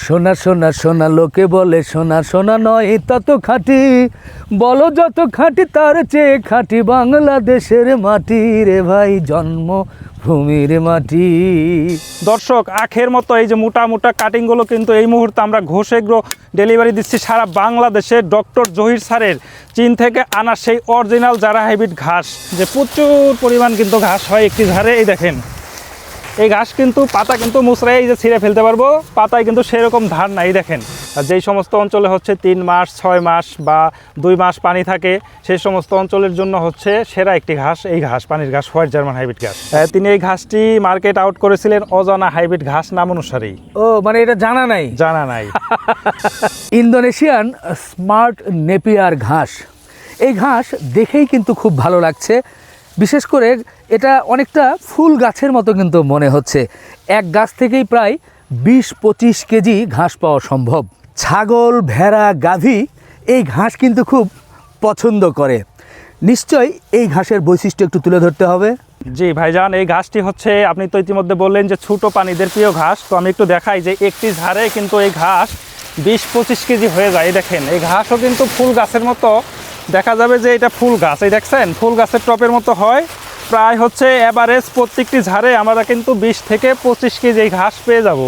সোনা সোনা সোনা লোকে বলে সোনা সোনা নয় তত খাঁটি, বলো যত খাঁটি তার চেয়ে খাঁটি বাংলাদেশের মাটি রে ভাই, জন্ম ভূমির মাটি। দর্শক, আখের মতো এই যে মোটা মোটা কাটিংগুলো কিন্তু এই মুহূর্তে আমরা ঘোষ এগ্রো ডেলিভারি দিচ্ছি সারা বাংলাদেশে। ডক্টর জহির স্যারের চীন থেকে আনা সেই অরিজিনাল জারা হাইব্রিড ঘাস, যে প্রচুর পরিমাণ কিন্তু ঘাস হয় একটি ঝাড়ে। এই দেখেন, এই ঘাস কিন্তু পাতা কিন্তু মুচড়াই এই যে ছিঁড়ে ফেলতে পারবো, পাতায় কিন্তু সেরকম ধার নাই। দেখেন, আর যেই সমস্ত অঞ্চলে হচ্ছে 3 মাস 6 মাস বা 2 মাস পানি থাকে, সেই সমস্ত অঞ্চলের জন্য হচ্ছে সেরা একটি ঘাস এই ঘাস, পানির ঘাস, হোয়াইট জার্মান হাইব্রিড ঘাস। তিনি এই ঘাসটি মার্কেট আউট করেছিলেন অজানা হাইব্রিড ঘাস নাম অনুসারেই। ও মানে এটা জানা নাই? জানা নাই। ইন্দোনেশিয়ান স্মার্ট নেপিয়ার ঘাস, এই ঘাস দেখেই কিন্তু খুব ভালো লাগছে। বিশেষ করে এটা অনেকটা ফুল গাছের মতো কিন্তু মনে হচ্ছে। এক গাছ থেকেই প্রায় 20-25 কেজি ঘাস পাওয়া সম্ভব। ছাগল, ভেড়া, গাভী এই ঘাস কিন্তু খুব পছন্দ করে। নিশ্চয়ই এই ঘাসের বৈশিষ্ট্য একটু তুলে ধরতে হবে। জি ভাইজান, এই ঘাসটি হচ্ছে, আপনি তো ইতিমধ্যে বললেন যে ছোটো প্রাণীদের প্রিয় ঘাস, তো আমি একটু দেখাই যে একটি ঝাড়ে কিন্তু এই ঘাস 20-25 কেজি হয়ে যায়। দেখেন, এই ঘাসও কিন্তু ফুল গাছের মতো দেখা যাবে যে এটা ফুল গাছ। এই দেখছেন, ফুল গাছের টপের মতো হয়। প্রায় হচ্ছে এভারেজ প্রত্যেকটি ঝাড়ে আমরা কিন্তু 20 থেকে 25 কেজি এই ঘাস পেয়ে যাব।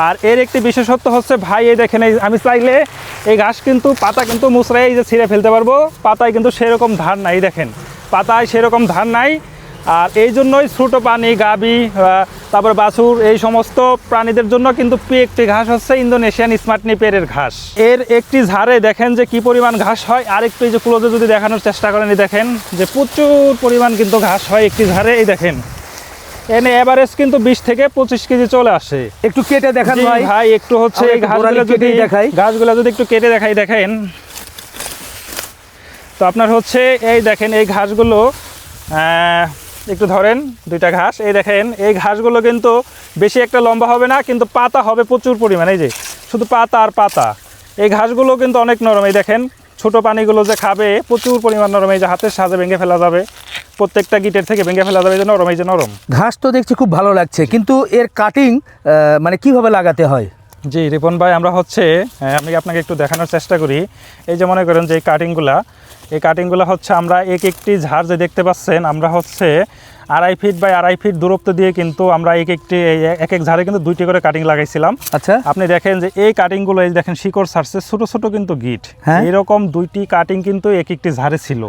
আর এর একটি বিশেষত্ব হচ্ছে ভাই, এই দেখেন, এই আমি চাইলে এই ঘাস কিন্তু পাতা কিন্তু মুচড়াই এই যে ছিঁড়ে ফেলতে পারবো, পাতায় কিন্তু সেরকম ধার নাই। দেখেন, পাতায় সেরকম ধার নাই। আর এই জন্যই ছোটো প্রাণী, গাভী, তারপর বাছুর, এই সমস্ত প্রাণীদের জন্য কিন্তু একটি ঘাস হচ্ছে ইন্দোনেশিয়ান স্মার্ট নেপিয়ারের ঘাস। এর একটি ঝাড়ে দেখেন যে কি পরিমাণ ঘাস হয়। আর একটু এই যে ক্লোজে যদি দেখানোর চেষ্টা করেন, দেখেন যে প্রচুর পরিমাণ কিন্তু ঘাস হয় একটি ঝাড়ে। এই দেখেন, এনে এভারেজ কিন্তু 20 থেকে 25 কেজি চলে আসে। একটু কেটে দেখান ভাই। ভাই একটু হচ্ছে এই ঘাসগুলো যদি দেখাই, ঘাসগুলো যদি একটু কেটে দেখাই, দেখেন তো আপনার হচ্ছে এই দেখেন, এই ঘাসগুলো একটু ধরেন, 2টা ঘাস। এই দেখেন, এই ঘাসগুলো কিন্তু বেশি একটা লম্বা হবে না, কিন্তু পাতা হবে প্রচুর পরিমাণে। এই যে শুধু পাতা আর পাতা। এই ঘাসগুলো কিন্তু অনেক নরম। এই দেখেন, ছোটো পানিগুলো যে খাবে প্রচুর পরিমাণ নরম। এই যে হাতের সাহায্যে ভেঙে ফেলা যাবে, প্রত্যেকটা গিটের থেকে ভেঙে ফেলা যাবে। এই যে নরম, এই যে নরম ঘাস তো দেখছি খুব ভালো লাগছে, কিন্তু এর কাটিং মানে কিভাবে লাগাতে হয়? জি রিপন ভাই, আমরা হচ্ছে আমি আপনাকে একটু দেখানোর চেষ্টা করি। এই যে মনে করেন যে এই কাটিংগুলো হচ্ছে আমরা একটি ঝাড় যে দেখতে পাচ্ছেন, আমরা হচ্ছে 2.5 ফিট বাই 2.5 ফিট দূরত্ব দিয়ে কিন্তু আমরা এক এক ঝাড়ে কিন্তু 2টি করে কাটিং লাগাইছিলাম। আচ্ছা, আপনি দেখেন যে এই কাটিংগুলো, এই দেখেন শিকড় ছাড়ছে, ছোট ছোট কিন্তু গিট। এরকম 2টি কাটিং কিন্তু একটি ঝাড়ে ছিল।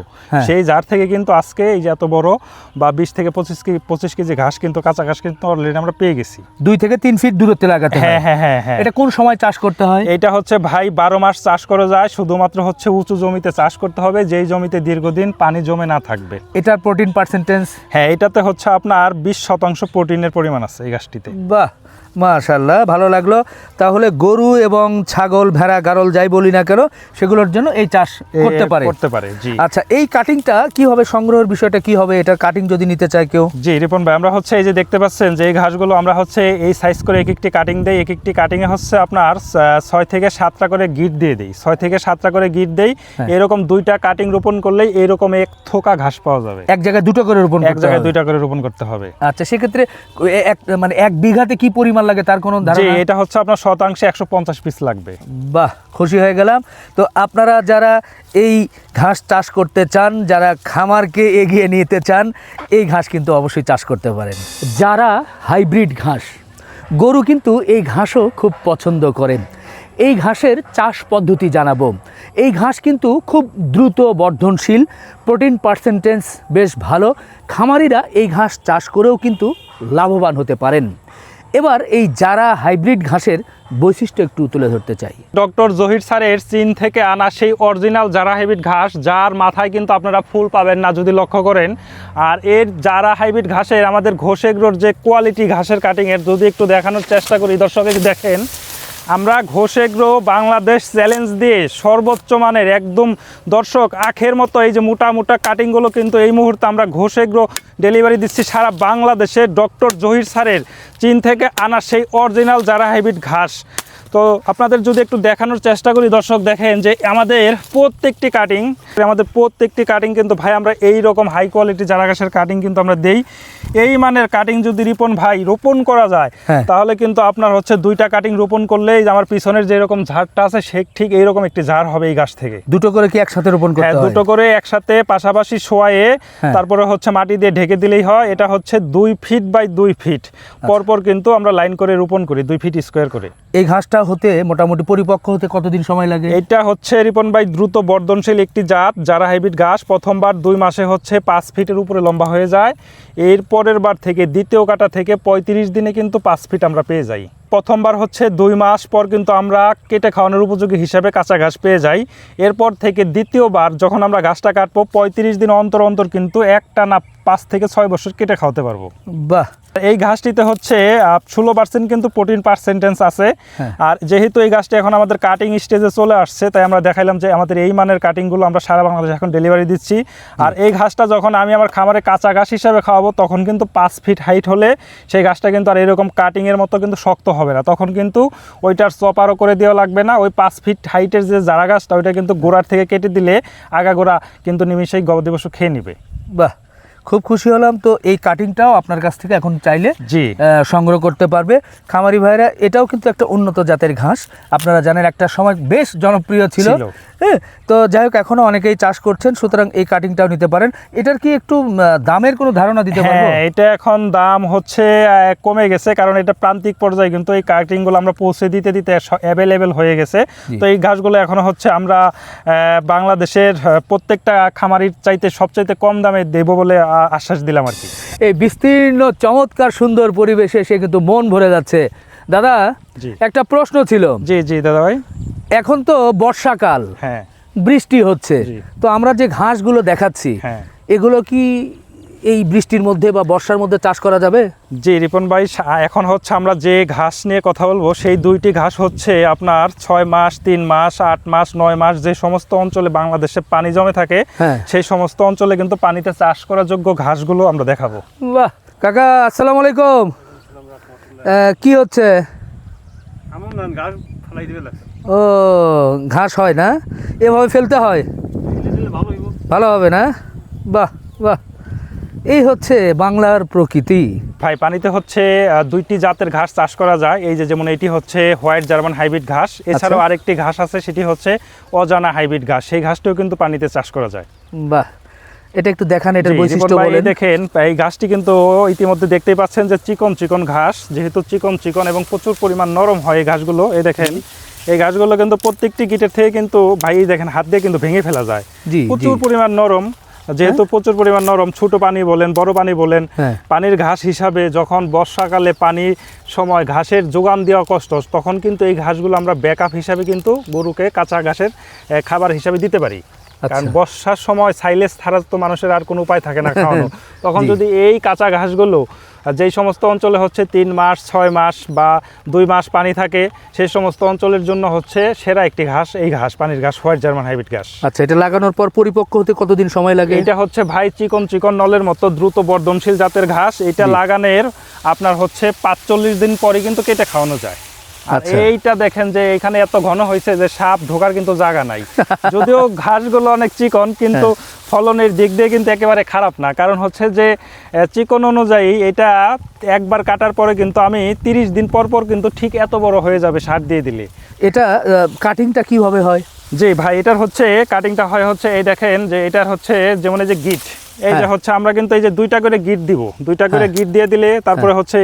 সেই ঝাড় থেকে কিন্তু আজকে এই যে এত বড় বা 20 থেকে 25 কেজি ঘাস কিন্তু, কাঁচা ঘাস কিন্তু অলরেডি আমরা পেয়ে গেছি। 2 থেকে 3 ফিট দূরত্বে লাগাতে হয়। হ্যাঁ। এটা কোন সময় চাষ করতে হয়? এটা হচ্ছে ভাই 12 মাস চাষ করা যায়। শুধুমাত্র হচ্ছে উঁচু জমিতে চাষ করতে হবে, যেই জমিতে দীর্ঘদিন পানি জমে না থাকবে। এটার প্রোটিন পার্সেন্টেজ? হ্যাঁ, এটাতে হচ্ছে আপনার 20% প্রোটিনের পরিমাণ আছে এই গাছটিতে। বাহ, মাশাআল্লাহ, ভালো লাগলো। তাহলে গরু এবং ছাগল, ভেড়া, গারল যাই বলি না কেন, সেগুলোর জন্য এই চাষ করতে পারে। জি। আচ্ছা, এই কাটিংটা কি হবে, সংগ্রহের বিষয়টা কি হবে? এটার কাটিং যদি নিতে চায় কেউ? জি রিপন ভাই, আমরা হচ্ছে এই যে দেখতে পাচ্ছেন যে এই ঘাসগুলো আমরা হচ্ছে এই সাইজ করে একটি কাটিং দেই। একটি কাটিংয়ে হচ্ছে আপনার 6 থেকে 7টা করে গিট দিয়ে দিই। 6 থেকে 7টা করে গিট দেই। এরকম 2টা কাটিং রোপণ করলেই এরকম এক থোকা ঘাস পাওয়া যাবে। এক জায়গায় 2টা করে রোপণ, এক জায়গায় 2টা করে রোপণ করতে হবে। আচ্ছা, সেক্ষেত্রে মানে 1 বিঘাতে কি পরিমাণ লাগে তার কোনো ধারণা? জি, এটা হচ্ছে আপনার শতাংশে 150 পিস লাগবে। বাহ, খুশি হয়ে গেলাম। তো আপনারা যারা এই ঘাস চাষ করতে চান, যারা খামারকে এগিয়ে নিতে চান, এই ঘাস কিন্তু অবশ্যই চাষ করতে পারেন। যারা হাইব্রিড ঘাস, গরু কিন্তু এই ঘাসও খুব পছন্দ করেন। এই ঘাসের চাষ পদ্ধতি জানাবো। এই ঘাস কিন্তু খুব দ্রুত বর্ধনশীল, প্রোটিন পার্সেন্টেজ বেশ ভালো। খামারিরা এই ঘাস চাষ করেও কিন্তু লাভবান হতে পারেন। এবার এই যারা হাইব্রিড ঘাসের বৈশিষ্ট্য একটু তুলে ধরতে চাই। ডক্টর জহির স্যারের চীন থেকে আনা সেই অরিজিনাল জারা হাইব্রিড ঘাস, যার মাথায় কিন্তু আপনারা ফুল পাবেন না যদি লক্ষ্য করেন। আর এর জারা হাইব্রিড ঘাসের আমাদের ঘোষ এগ্রোর যে কোয়ালিটি ঘাসের কাটিংয়ের যদি একটু দেখানোর চেষ্টা করি, দর্শকের দেখেন, আমরা ঘোষ এগ্রো বাংলাদেশ চ্যালেঞ্জ দিয়ে সর্বোচ্চ মানের একদম দর্শক আখের মতো এই যে মোটা মোটা কাটিংগুলো কিন্তু এই মুহূর্তে আমরা ঘোষ এগ্রো ডেলিভারি দিচ্ছি সারা বাংলাদেশে। ডক্টর জহির স্যারের চীন থেকে আনা সেই অরিজিনাল জারা হাইব্রিড ঘাস, তো আপনাদের যদি একটু দেখানোর চেষ্টা করি দর্শক, দেখেন যে আমাদের প্রত্যেকটি কাটিং কিন্তু ভাই আমরা এই রকম হাই কোয়ালিটি চারা গাছের কাটিং কিন্তু আমরা দেই। এই মানের কাটিং যদি রিপন ভাই রোপণ করা যায় তাহলে কিন্তু আপনার হচ্ছে 2টা কাটিং রোপণ করলেই আমার পিছনের যে রকম ঝাড়টা আছে সে ঠিক এইরকম একটি ঝাড় হবে এই গাছ থেকে। দুটো করে কি একসাথে রোপণ করতে হয়? দুটো করে একসাথে পাশাপাশি শোয়ায়ে তারপরে হচ্ছে মাটি দিয়ে ঢেকে দিলেই হয়। এটা হচ্ছে 2 ফিট বাই 2 ফিট পরপর কিন্তু আমরা লাইন করে রোপণ করি, 2 ফিট স্কোয়ার করে। এই ঘাসটা হতে মোটামুটি পরিপক্ক হতে কতদিন সময় লাগে? এটা হচ্ছে রিপন ভাই দ্রুত বর্ধনশীল একটি জাত যারা হাইব্রিড ঘাস। প্রথমবার 2 মাসে হচ্ছে 5 ফিটের উপরে লম্বা হয়ে যায়। এর পরের বার থেকে দ্বিতীয় কাটা থেকে 35 দিনে কিন্তু 5 ফিট আমরা পেয়ে যাই। প্রথমবার হচ্ছে 2 মাস পর কিন্তু আমরা কেটে খাওয়ানোর উপযোগী হিসাবে কাঁচা ঘাস পেয়ে যাই। এরপর থেকে দ্বিতীয়বার যখন আমরা ঘাসটা কাটবো 35 দিন অন্তর অন্তর কিন্তু একটা না 5 থেকে 6 বছর কেটে খাওয়াতে পারবো। বাহ! এই ঘাসটিতে হচ্ছে 16% কিন্তু প্রোটিন পার্সেন্টেজ আছে। আর যেহেতু এই গাছটি এখন আমাদের কাটিং স্টেজে চলে আসছে তাই আমরা দেখাইলাম যে আমাদের এই মানের কাটিংগুলো আমরা সারা বাংলাদেশে এখন ডেলিভারি দিচ্ছি। আর এই ঘাসটা যখন আমি আমার খামারে কাঁচা ঘাস হিসাবে খাওয়াবো তখন কিন্তু 5 ফিট হাইট হলে সেই ঘাসটা কিন্তু আর এরকম কাটিংয়ের মতো কিন্তু শক্ত হবে না, তখন কিন্তু ওইটার চপারও করে দেওয়া লাগবে না। ওই 5 ফিট হাইটের যে চারা গাছটা ওইটা কিন্তু গোড়ার থেকে কেটে দিলে আগা গোড়া কিন্তু নিমিশেই গবাদি পশু খেয়ে নেবে। বাহ, খুব খুশি হলাম। তো এই কাটিংটাও আপনার কাছ থেকে এখন চাইলে জি সংগ্রহ করতে পারবে খামারি ভাইরা। এটাও কিন্তু একটা উন্নত জাতের ঘাস, আপনারা জানেন একটা সময় বেশ জনপ্রিয় ছিল। হ্যাঁ, তো যাই হোক এখনো অনেকেই চাষ করছেন, সুতরাং এই কাটিংটাও নিতে পারেন। এটার কি একটু দামের কোনো ধারণা দিতে পারবো? হ্যাঁ, এটা এখন দাম হচ্ছে কমে গেছে, কারণ এটা প্রান্তিক পর্যায়ে কিন্তু এই কাটিংগুলো আমরা পৌঁছে দিতে দিতে অ্যাভেলেবেল হয়ে গেছে। তো এই ঘাসগুলো এখনো হচ্ছে আমরা বাংলাদেশের প্রত্যেকটা খামারির চাইতে সবচাইতে কম দামে দেবো বলে আশ্বাস দিলাম আর কি। এই বিস্তীর্ণ চমৎকার সুন্দর পরিবেশে এসে কিন্তু মন ভরে যাচ্ছে। দাদা, একটা প্রশ্ন ছিল। জি জি দাদা ভাই। এখন তো বর্ষাকাল, হ্যাঁ, বৃষ্টি হচ্ছে, তো আমরা যে ঘাসগুলো দেখাচ্ছি এগুলো কি এই বৃষ্টির মধ্যে বা বর্ষার মধ্যে চাষ করা যাবে? জি রিপন ভাই, এখন হচ্ছে আমরা যে ঘাস নিয়ে কথা বলবো সেই 2টি ঘাস হচ্ছে আপনার 6 মাস, 3 মাস, 8 মাস, 9 মাস যে সমস্ত অঞ্চলে বাংলাদেশে পানি জমে থাকে সেই সমস্ত অঞ্চলে কিন্তু পানিতে চাষ করার যোগ্য ঘাসগুলো আমরা দেখাবো। বাহ কাকা, আসসালামু আলাইকুম। কি হচ্ছে? ও, ঘাস হয় না, এভাবে ফেলতে হয়, ভালো হবে না? বাহ বাহ, এই হচ্ছে বাংলার প্রকৃতি। ভাই পানিতে হচ্ছে 2টি জাতের ঘাস চাষ করা যায়। এই যে যেমন এটি হচ্ছে হোয়াইট জার্মান হাইব্রিড ঘাস, এছাড়াও আরেকটি ঘাস আছে সেটি হচ্ছে অজানা হাইব্রিড ঘাস, সেই ঘাসটিও কিন্তু পানিতে চাষ করা যায়। বাহ, এটা একটু দেখান, এটার বৈশিষ্ট্য বলেন। দেখেন এই ঘাসটি কিন্তু ইতিমধ্যে দেখতেই পাচ্ছেন যে চিকন চিকন ঘাস, যেহেতু চিকন চিকন এবং প্রচুর পরিমাণ নরম হয় এই ঘাসগুলো। এই দেখেন এই ঘাসগুলো কিন্তু প্রত্যেকটি গিটের থেকে কিন্তু ভাই দেখেন হাত দিয়ে কিন্তু ভেঙে ফেলা যায়, প্রচুর পরিমাণ নরম। যেহেতু প্রচুর পরিমাণ নরম, ছোট পানি বলেন বড় পানি বলেন, পানির ঘাস হিসাবে যখন বর্ষাকালে পানির সময় ঘাসের যোগান দেওয়া কষ্ট, তখন কিন্তু এই ঘাসগুলো আমরা ব্যাকআপ হিসাবে কিন্তু গরুকে কাঁচা ঘাসের খাবার হিসাবে দিতে পারি। কারণ বর্ষার সময় সাইলেজ ছাড়া তো মানুষের আর কোনো উপায় থাকে না খাওয়ানো, তখন যদি এই কাঁচা ঘাসগুলো যেই সমস্ত অঞ্চলে হচ্ছে 3 মাস, 6 মাস বা 2 মাস পানি থাকে সেই সমস্ত অঞ্চলের জন্য হচ্ছে সেরা একটি ঘাস এই ঘাস, পানির ঘাস, হোয়াইট জার্মান হাইব্রিড ঘাস। আচ্ছা, এটা লাগানোর পর পরিপক্ক হতে কতদিন সময় লাগে? এটা হচ্ছে ভাই চিকন চিকন নলের মতো দ্রুত বর্ধনশীল জাতের ঘাস। এটা লাগানোর আপনার হচ্ছে 45 দিন পরে কিন্তু কেটে খাওয়ানো যায়। এইটা দেখেন যে এখানে এত ঘন হয়েছে যে সাপ ঢোকার কিন্তু জায়গা নাই। যদিও ঘাসগুলো অনেক চিকন কিন্তু ফলনের দিক দিয়ে কিন্তু একেবারে খারাপ না, কারণ হচ্ছে যে চিকন অনুযায়ী এটা একবার কাটার পরে কিন্তু আমি 30 দিন পর পর কিন্তু ঠিক এত বড় হয়ে যাবে সার দিয়ে দিলে। এটা কাটিংটা কিভাবে হয়? জি ভাই, এটার হচ্ছে কাটিংটা হয় হচ্ছে এই দেখেন যে এটার হচ্ছে যেমন এই যে গিট, এই যে হচ্ছে আমরা কিন্তু এই যে 2টা করে গিট দিব, 2টা করে গিট দিয়ে দিলে তারপরে হচ্ছে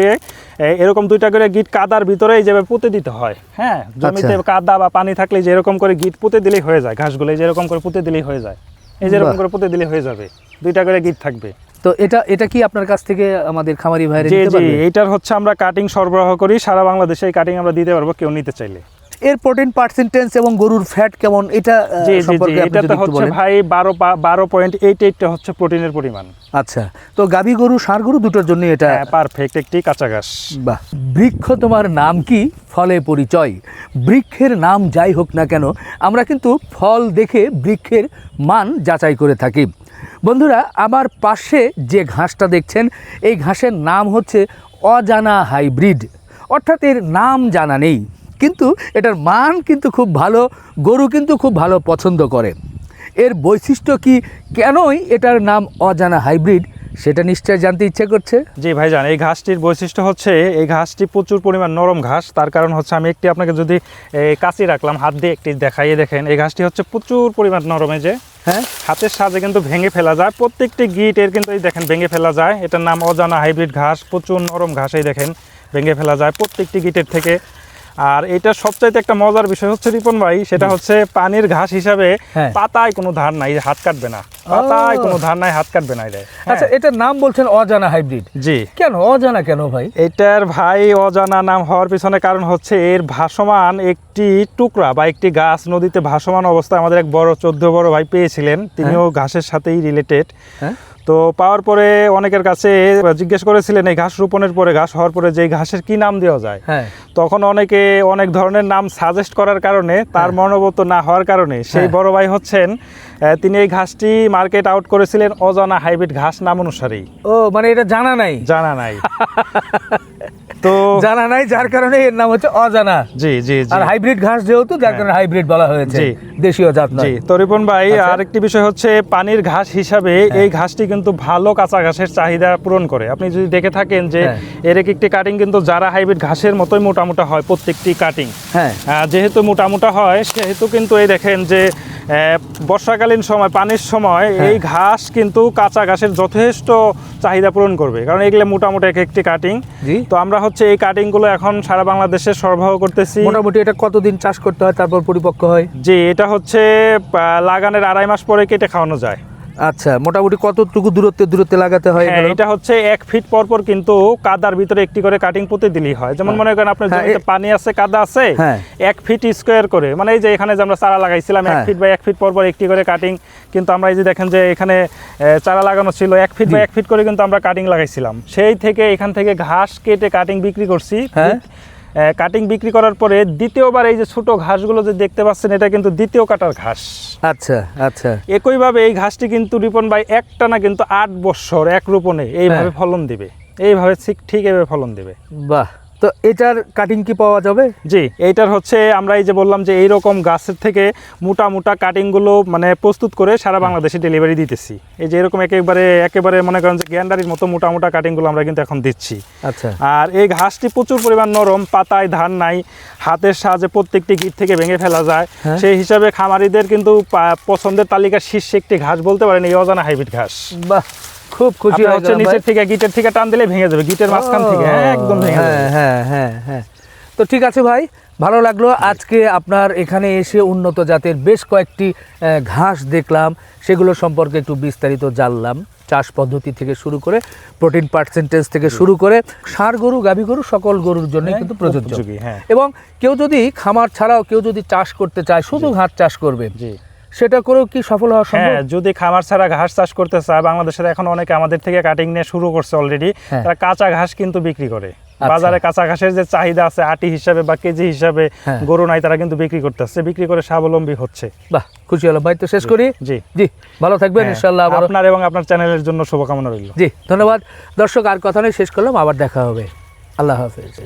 এরকম 2টা করে গিট কাদার ভিতরে এই যে পুঁতে দিতে হয়। হ্যাঁ, জমিতে কাদা বা পানি থাকলে যে এরকম করে গিট পুঁতে দিলেই হয়ে যায়, ঘাসগুলো এই যে এরকম করে পুঁতে দিলেই হয়ে যায়, এই যে এরকম করে পুঁতে দিলেই হয়ে যাবে, 2টা করে গিট থাকবে। তো এটা কি আপনার কাছ থেকে আমাদের খামারি ভাইরা নিতে পারবে? জি, এটার হচ্ছে আমরা কাটিং সরবরাহ করি সারা বাংলাদেশে, এই কাটিং আমরা দিতে পারবো কেউ নিতে চাইলে। এর প্রোটিন পার্সেন্টেজ এবং গরুর ফ্যাট কেমন এটা সম্পর্কে আপনি যদি একটু বলেন। ভাই 12.88 হচ্ছে প্রোটিনের পরিমাণ। আচ্ছা, তো গাভী গরু ষাঁড় গরু দুটোর জন্য এটা পারফেক্ট একটি কাঁচা ঘাস। বাহ। বৃক্ষ তোমার নাম কি, ফলে পরিচয়। বৃক্ষের নাম যাই হোক না কেন আমরা কিন্তু ফল দেখে বৃক্ষের মান যাচাই করে থাকি। বন্ধুরা, আমার পাশে যে ঘাসটা দেখছেন এই ঘাসের নাম হচ্ছে অজানা হাইব্রিড, অর্থাৎ এর নাম জানা নেই, কিন্তু এটার মান কিন্তু খুব ভালো, গরু কিন্তু খুব ভালো পছন্দ করে। এর বৈশিষ্ট্য কি, কেনই এটার নাম অজানা হাইব্রিড, সেটা নিশ্চয় জানতে ইচ্ছে করছে। জি ভাইজান, এই ঘাসটির বৈশিষ্ট্য হচ্ছে এই ঘাসটি প্রচুর পরিমাণ নরম ঘাস। তার কারণ হচ্ছে আমি একটি আপনাকে যদি কাছে রাখলাম, হাত দিয়ে একটি দেখাইয়ে দেখেন, এই ঘাসটি হচ্ছে প্রচুর পরিমাণ নরম। এই যে হ্যাঁ, হাতের সাহায্যে কিন্তু ভেঙে ফেলা যায়, প্রত্যেকটি গিট এর কিন্তু এই দেখেন ভেঙে ফেলা যায়। এটার নাম অজানা হাইব্রিড ঘাস, প্রচুর নরম ঘাস, এই দেখেন ভেঙে ফেলা যায় প্রত্যেকটি গিটের থেকে। আর এটা সবচাইতে একটা মজার বিষয় হচ্ছে রিপন ভাই, সেটা হচ্ছে পানির ঘাস হিসাবে হ্যাঁ। পাতায় কোনো ধার নাই, হাত কাটবে না, পাতায় কোনো ধার নাই, হাত কাটবে না এটা। আচ্ছা, এটার নাম বলছেন অজানা হাইব্রিড, জি, কেন অজানা কেন ভাই? এটার ভাই অজানা নাম হওয়ার পিছনে কারণ হচ্ছে এর ভাসমান একটি টুকরা বা একটি গাছ নদীতে ভাসমান অবস্থায় আমাদের এক বড় 14 বড় ভাই পেয়েছিলেন, তিনিও ঘাসের সাথেই রিলেটেড। হ্যাঁ, তো পাওয়ার পরে অনেকের কাছে জিজ্ঞেস করেছিলেন এই ঘাস রোপণের পরে, ঘাস হওয়ার পরে যে ঘাসের কি নাম দেওয়া যায়। হ্যাঁ, তখন অনেকে অনেক ধরনের নাম সাজেস্ট করার কারণে, তার মনোবত না হওয়ার কারণে সেই বড় ভাই হচ্ছেন তিনি এই ঘাসটি মার্কেট আউট করেছিলেন অজানা হাইব্রিড ঘাস নাম অনুসারেই। ও মানে এটা জানা নাই, জানা নাই তো জানা নাই, যার কারণে এর নাম হচ্ছে অজানা। জি জি জি আর হাইব্রিড ঘাস যেহেতু, যার কারণে হাইব্রিড বলা হয়েছে, জি। দেশীয় জাত জি। নয়। তো রিপন ভাই, আচ্ছা। আরেকটি বিষয় হচ্ছে পানির ঘাস হিসাবে এই ঘাসটি কিন্তু ভালো কাঁচা ঘাসের চাহিদা পূরণ করে। আপনি যদি দেখে থাকেন যে হ্যাঁ। এর একটি কাটিং কিন্তু যারা হাইব্রিড ঘাসের মতোই মোটামোটা হয় প্রত্যেকটি কাটিং। হ্যাঁ, যেহেতু মোটামোটা হয় সেহেতু কিন্তু এই দেখেন যে বর্ষাকালীন সময় পানির সময় এই ঘাস কিন্তু কাঁচা ঘাসের যথেষ্ট চাহিদা পূরণ করবে, কারণ এগুলো মোটামুটি এক একটি কাটিং। জি। তো আমরা হচ্ছে এই কাটিংগুলো এখন সারা বাংলাদেশে সরবরাহ করতেছি। মোটামুটি এটা কতদিন চাষ করতে হয় তারপর পরিপক্ক হয়? জি, এটা হচ্ছে লাগানোর 2.5 মাস পরে কেটে খাওয়ানো যায়। আচ্ছা, মোটামুটি কতটুকু দূরত্বে লাগাতে হয় হ্যাঁ, এগুলো? এটা হচ্ছে 1 ফিট পর পর কিন্তু কাদার ভিতরে একটি করে কাটিং পুঁতে দিলেই হয়। যেমন মনে করেন আপনার হ্যাঁ, জমিতে পানি আছে, কাদা আছে, হ্যাঁ। 1 ফিট স্কোয়ার করে, মানে এই যে এখানে যে আমরা চারা লাগাইছিলাম 1 হ্যাঁ। ফিট বা 1 ফিট পর পর একটি করে কাটিং, কিন্তু আমরা এই যে দেখেন যে এখানে চারা লাগানো ছিল 1 ফিট বা 1 ফিট করে কিন্তু আমরা কাটিং লাগাইছিলাম। সেই থেকে এখান থেকে ঘাস কেটে কাটিং বিক্রি করছি। হ্যাঁ। কাটিং বিক্রি করার পরে দ্বিতীয়বার এই যে ছোট ঘাসগুলো যে দেখতে পাচ্ছেন, এটা কিন্তু দ্বিতীয় কাটার ঘাস। আচ্ছা আচ্ছা, একইভাবে এই ঘাসটি কিন্তু রিপন ভাই একটানা কিন্তু 8 বছর এক রোপণে এইভাবে ফলন দিবে, এইভাবে ঠিক এইভাবে ফলন দিবে। বাহ। তো এটার কাটিং কি পাওয়া যাবে? জি, এইটার হচ্ছে আমরা এই যে বললাম যে এইরকম গাছের থেকে মোটা মোটা কাটিংগুলো মানে প্রস্তুত করে সারা বাংলাদেশে ডেলিভারি দিতেছি। এই যে এরকম একেবারে মনে করেন যে গ্যান্ডারির মতো মোটা মোটা কাটিংগুলো আমরা কিন্তু এখন দিচ্ছি। আচ্ছা। আর এই ঘাসটি প্রচুর পরিমাণ নরম, পাতায় ধার নাই, হাতের সাহায্যে প্রত্যেকটি গিট থেকে ভেঙে ফেলা যায়। হ্যাঁ। সেই হিসাবে খামারিদের কিন্তু পছন্দের তালিকার শীর্ষে একটি ঘাস বলতে পারেন এই অজানা হাইব্রিড ঘাস। বাহ, খুব খুশি আপনার হচ্ছে নিচের থেকে গিটের থেকে টান দিলে ভেঙে যাবে, গিটের মাঝখান থেকে একদম ভেঙে যাবে। হ্যাঁ হ্যাঁ হ্যাঁ। তো ঠিক আছে ভাই, ভালো লাগলো আজকে আপনার এখানে এসে উন্নত জাতের বেশ কয়েকটি ঘাস দেখলাম, সেগুলো সম্পর্কে একটু বিস্তারিত জানলাম। চাষ পদ্ধতি থেকে শুরু করে প্রোটিন পার্সেন্টেজ থেকে শুরু করে ষাঁড় গরু, গাভী গরু সকল গরুর জন্য কিন্তু প্রযোজ্য। হ্যাঁ। এবং কেউ যদি খামার ছাড়াও কেউ যদি চাষ করতে চায়, শুধু ঘাস চাষ করবে, জি, সেটা করেও কি সফল হওয়া সম্ভব? হ্যাঁ, যদি খামার ছাড়া ঘাস চাষ করতে চায়, বাংলাদেশের এখন অনেকে আমাদের থেকে কাটিং নিয়ে শুরু করছে অলরেডি। হ্যাঁ। তারা কাঁচা ঘাস কিন্তু বিক্রি করে বাজারে। কাঁচা ঘাসের যে চাহিদা আছে আটি হিসাবে বা কেজি হিসাবে, হ্যাঁ। গরু নাই, তারা কিন্তু বিক্রি করতেছে, বিক্রি করে স্বাবলম্বী হচ্ছে। বাহ, খুশি হলাম ভাই। তো শেষ করি। জি জি, ভালো থাকবেন হ্যাঁ, ইনশাআল্লাহ। আপনার এবং আপনার চ্যানেলের জন্য শুভকামনা রইল। জি, ধন্যবাদ দর্শক। আর কথা নেই, শেষ করলাম, আবার দেখা হবে। আল্লাহ হাফেজ।